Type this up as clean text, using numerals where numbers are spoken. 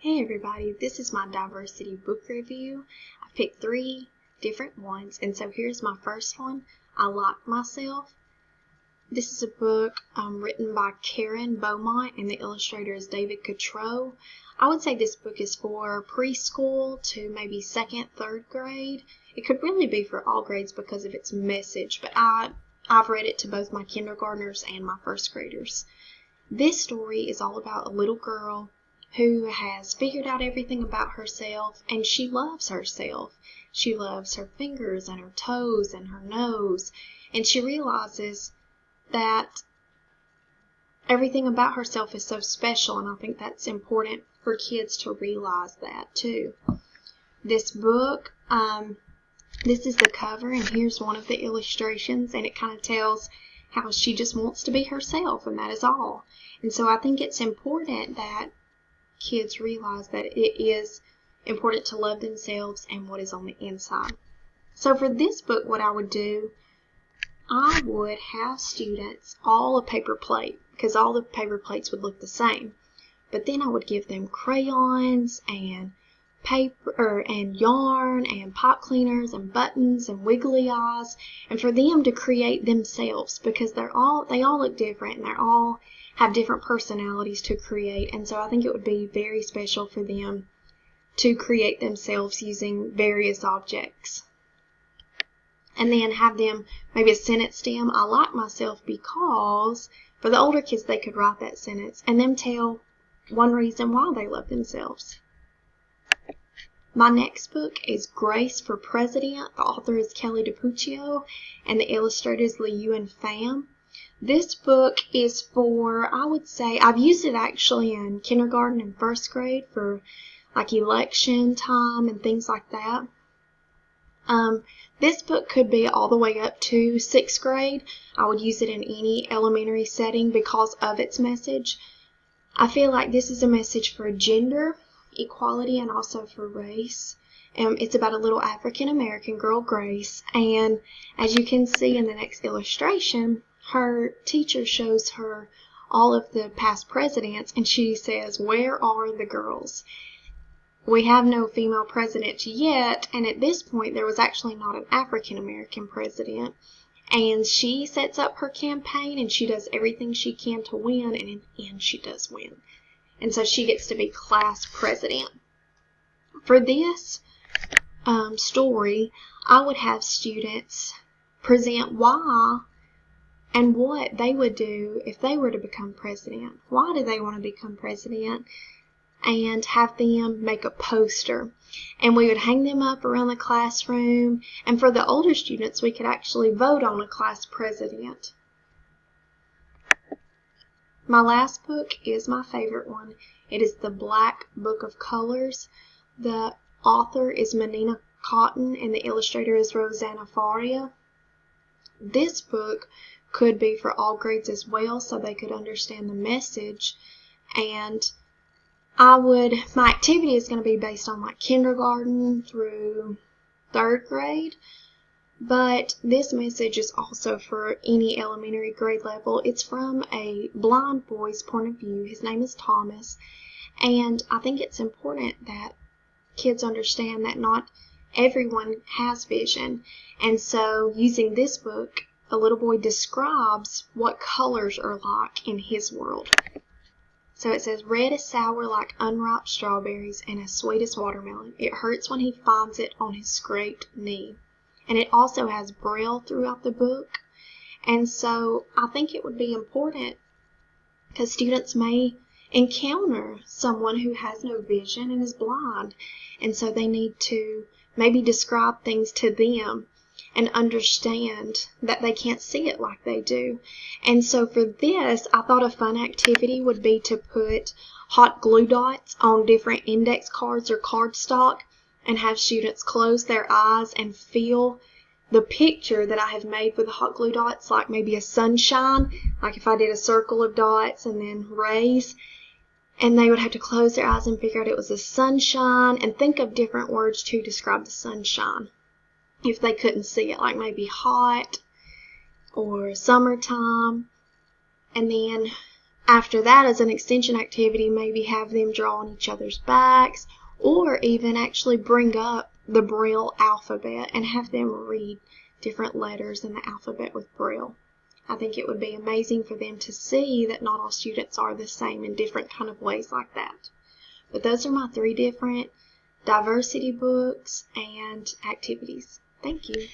Hey everybody, this is my diversity book review. I picked 3 different ones, and so here's my first one, I Like Myself. This is a book written by Karen Beaumont, and the illustrator is David Catrow. I would say this book is for preschool to maybe 2nd, 3rd grade. It could really be for all grades because of its message, but I've read it to both my kindergartners and my 1st graders. This story is all about a little girl who has figured out everything about herself, and she loves herself. She loves her fingers and her toes and her nose, and she realizes that everything about herself is so special, and I think that's important for kids to realize that too. This book, this is the cover, and here's one of the illustrations, and it kind of tells how she just wants to be herself, and that is all. And so I think it's important that kids realize that it is important to love themselves and what is on the inside. So for this book, what I would do, I would have students all a paper plate, because all the paper plates would look the same. But then I would give them crayons and paper and yarn and pipe cleaners and buttons and wiggly eyes, and for them to create themselves, because they all look different and they all have different personalities to create. And so I think it would be very special for them to create themselves using various objects. And then have them maybe a sentence stem, I like myself because, for the older kids they could write that sentence and then tell one reason why they love themselves. My next book is Grace for President. The author is Kelly DiPuccio and the illustrator is Liyuan Pham. This book is for, I would say, I've used it actually in kindergarten and 1st grade for like election time and things like that. This book could be all the way up to 6th grade. I would use it in any elementary setting because of its message. I feel like this is a message for gender equality and also for race. It's about a little African American girl, Grace, and as you can see in the next illustration, her teacher shows her all of the past presidents, and she says, "Where are the girls?" We have no female president yet, and at this point there was actually not an African American president. And she sets up her campaign, and she does everything she can to win, and in the end she does win. And so she gets to be class president. For this story, I would have students present why and what they would do if they were to become president. Why do they want to become president? And have them make a poster. And we would hang them up around the classroom. And for the older students, we could actually vote on a class president. My last book is my favorite one. It is The Black Book of Colors. The author is Manina Cotton and the illustrator is Rosanna Faria. This book could be for all grades as well, so they could understand the message. And my activity is going to be based on like kindergarten through 3rd grade. But this message is also for any elementary grade level. It's from a blind boy's point of view. His name is Thomas. And I think it's important that kids understand that not everyone has vision. And so using this book, a little boy describes what colors are like in his world. So it says, red is sour like unripe strawberries and as sweet as watermelon. It hurts when he finds it on his scraped knee. And it also has braille throughout the book. And so I think it would be important because students may encounter someone who has no vision and is blind. And so they need to maybe describe things to them and understand that they can't see it like they do. And so for this, I thought a fun activity would be to put hot glue dots on different index cards or cardstock and have students close their eyes and feel the picture that I have made with the hot glue dots, like maybe a sunshine, like if I did a circle of dots and then rays, and they would have to close their eyes and figure out it was a sunshine and think of different words to describe the sunshine if they couldn't see it, like maybe hot or summertime. And then After that, as an extension activity, maybe have them draw on each other's backs, or even actually bring up the Braille alphabet and have them read different letters in the alphabet with Braille. I think it would be amazing for them to see that not all students are the same in different kind of ways like that. But those are my 3 different diversity books and activities. Thank you.